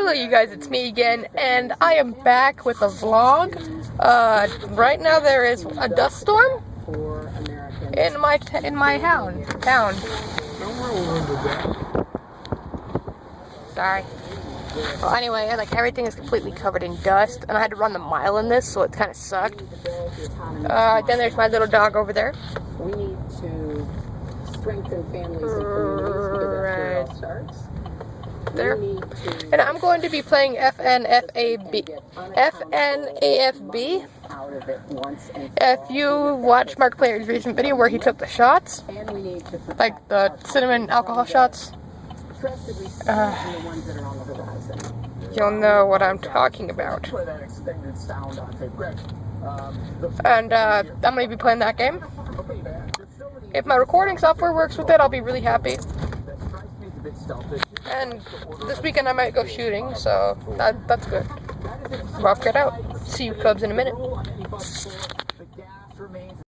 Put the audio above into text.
Hello you guys, it's me again, and I am back with a vlog. Right now there is a dust storm in my town. Sorry. Well, anyway, like everything is completely covered in dust, and I had to run the mile in this, so it kind of sucked. Then there's my little dog over there. We need to strengthen families and communities because that's where it all starts. There. And I'm going to be playing FNAFB. If you watch Markiplier's recent video where he took the shots, like the cinnamon alcohol shots, you'll know what I'm talking about. And I'm going to be playing that game. If my recording software works with it, I'll be really happy. And this weekend I might go shooting, so that's good. Rough, get out. See you Cubs in a minute.